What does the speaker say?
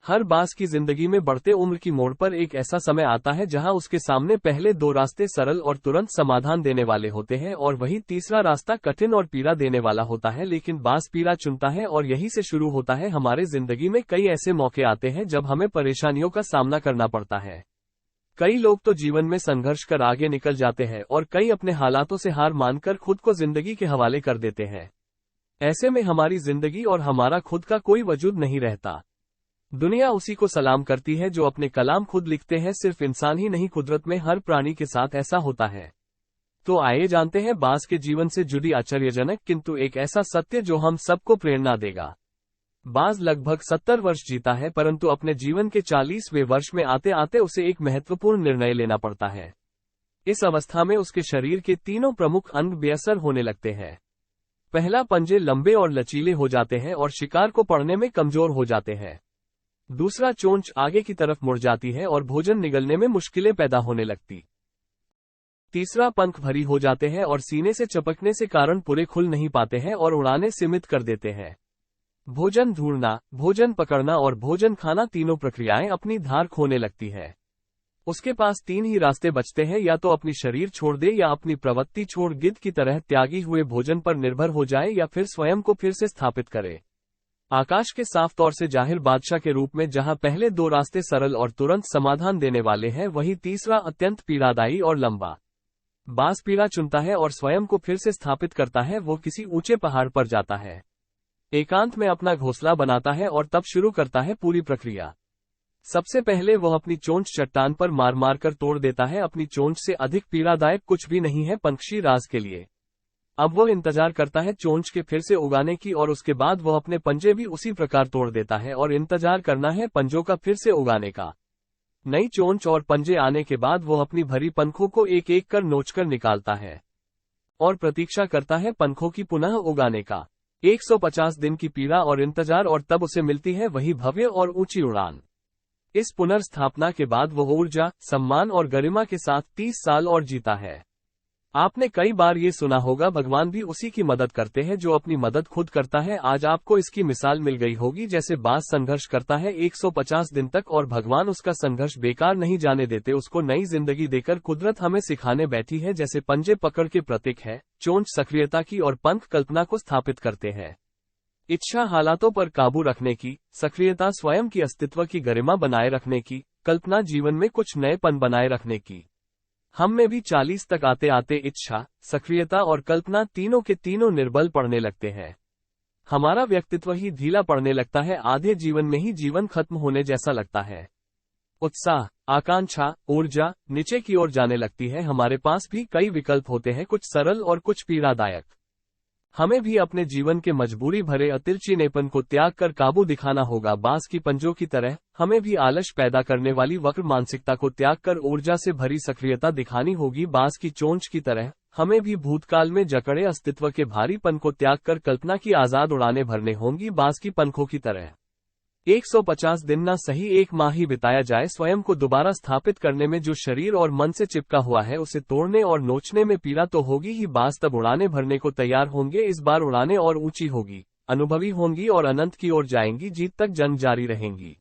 हर बास की जिंदगी में बढ़ते उम्र की मोड़ पर एक ऐसा समय आता है जहां उसके सामने पहले दो रास्ते सरल और तुरंत समाधान देने वाले होते हैं और वही तीसरा रास्ता कठिन और पीड़ा देने वाला होता है, लेकिन बास पीड़ा चुनता है और यही से शुरू होता है। हमारे जिंदगी में कई ऐसे मौके आते हैं जब हमें परेशानियों का सामना करना पड़ता है। कई लोग तो जीवन में संघर्ष कर आगे निकल जाते हैं और कई अपने हालातों से हार मानकर खुद को जिंदगी के हवाले कर देते हैं। ऐसे में हमारी जिंदगी और हमारा खुद का कोई वजूद नहीं रहता। दुनिया उसी को सलाम करती है जो अपने कलाम खुद लिखते हैं। सिर्फ इंसान ही नहीं, कुदरत में हर प्राणी के साथ ऐसा होता है। तो आइए जानते हैं बास के जीवन से जुड़ी आश्चर्यजनक किंतु एक ऐसा सत्य जो हम सबको प्रेरणा देगा। बाज लगभग 70 वर्ष जीता है, परंतु अपने जीवन के 40वें वर्ष में आते आते उसे एक महत्वपूर्ण निर्णय लेना पड़ता है। इस अवस्था में उसके शरीर के तीनों प्रमुख अंग बेअसर होने लगते हैं। पहला, पंजे लंबे और लचीले हो जाते हैं और शिकार को पकड़ने में कमजोर हो जाते हैं। दूसरा, चोंच आगे की तरफ मुड़ जाती है और भोजन निगलने में मुश्किलें पैदा होने लगती। तीसरा, पंख भरी हो जाते हैं और सीने से चपकने से कारण पूरे खुल नहीं पाते हैं और उड़ाने सीमित कर देते हैं। भोजन ढूंढना, भोजन पकड़ना और भोजन खाना, तीनों प्रक्रियाएं अपनी धार खोने लगती है। उसके पास तीन ही रास्ते बचते हैं, या तो अपनी शरीर छोड़ दे या अपनी प्रवृत्ति छोड़ गिद्ध की तरह त्यागी हुए भोजन पर निर्भर हो जाए या फिर स्वयं को फिर से स्थापित करे आकाश के साफ तौर से जाहिर बादशाह के रूप में। जहां पहले दो रास्ते सरल और तुरंत समाधान देने वाले हैं, वही तीसरा अत्यंत पीड़ादायी और लंबा। बास पीड़ा चुनता है और स्वयं को फिर से स्थापित करता है। वो किसी ऊंचे पहाड़ पर जाता है, एकांत में अपना घोंसला बनाता है और तब शुरू करता है पूरी प्रक्रिया। सबसे पहले वह अपनी चोंच चट्टान पर मार मार कर तोड़ देता है। अपनी चोंच से अधिक पीड़ादायक कुछ भी नहीं है पंक्षी राज के लिए। अब वह इंतजार करता है चोंच के फिर से उगाने की और उसके बाद वह अपने पंजे भी उसी प्रकार तोड़ देता है और इंतजार करना है पंजों का फिर से उगाने का। नई चोंच और पंजे आने के बाद वह अपनी भरी पंखों को एक एक कर नोचकर निकालता है और प्रतीक्षा करता है पंखों की पुनः उगाने का। 150 दिन की पीड़ा और इंतजार और तब उसे मिलती है वही भव्य और ऊंची उड़ान। इस पुनर्स्थापना के बाद वह ऊर्जा, सम्मान और गरिमा के साथ 30 साल और जीता है। आपने कई बार ये सुना होगा, भगवान भी उसी की मदद करते हैं जो अपनी मदद खुद करता है। आज आपको इसकी मिसाल मिल गई होगी। जैसे बास संघर्ष करता है 150 दिन तक और भगवान उसका संघर्ष बेकार नहीं जाने देते, उसको नई जिंदगी देकर कुदरत हमें सिखाने बैठी है। जैसे पंजे पकड़ के प्रतीक है, चोंच सक्रियता की और पंख कल्पना को स्थापित करते हैं। इच्छा हालातों पर काबू रखने की, सक्रियता स्वयं की अस्तित्व की गरिमा बनाए रखने की, कल्पना जीवन में कुछ नएपन बनाए रखने की। हम में भी 40 तक आते आते इच्छा, सक्रियता और कल्पना तीनों के तीनों निर्बल पड़ने लगते हैं। हमारा व्यक्तित्व ही ढीला पड़ने लगता है। आधे जीवन में ही जीवन खत्म होने जैसा लगता है। उत्साह, आकांक्षा, ऊर्जा नीचे की ओर जाने लगती है। हमारे पास भी कई विकल्प होते हैं, कुछ सरल और कुछ पीड़ादायक। हमें भी अपने जीवन के मजबूरी भरे अतिरचिनेपन को त्याग कर काबू दिखाना होगा। बांस की पंजों की तरह हमें भी आलस पैदा करने वाली वक्र मानसिकता को त्याग कर ऊर्जा से भरी सक्रियता दिखानी होगी। बांस की चोंच की तरह हमें भी भूतकाल में जकड़े अस्तित्व के भारीपन को त्याग कर कल्पना की आजाद उड़ानें भरने होंगी। बांस की पंखों की तरह 150 दिन ना सही 1 माह ही बिताया जाए स्वयं को दोबारा स्थापित करने में। जो शरीर और मन से चिपका हुआ है उसे तोड़ने और नोचने में पीड़ा तो होगी ही, बास तब उड़ाने भरने को तैयार होंगे। इस बार उड़ाने और ऊंची होगी, अनुभवी होंगी और अनंत की ओर जाएंगी। जीत तक जंग जारी रहेंगी।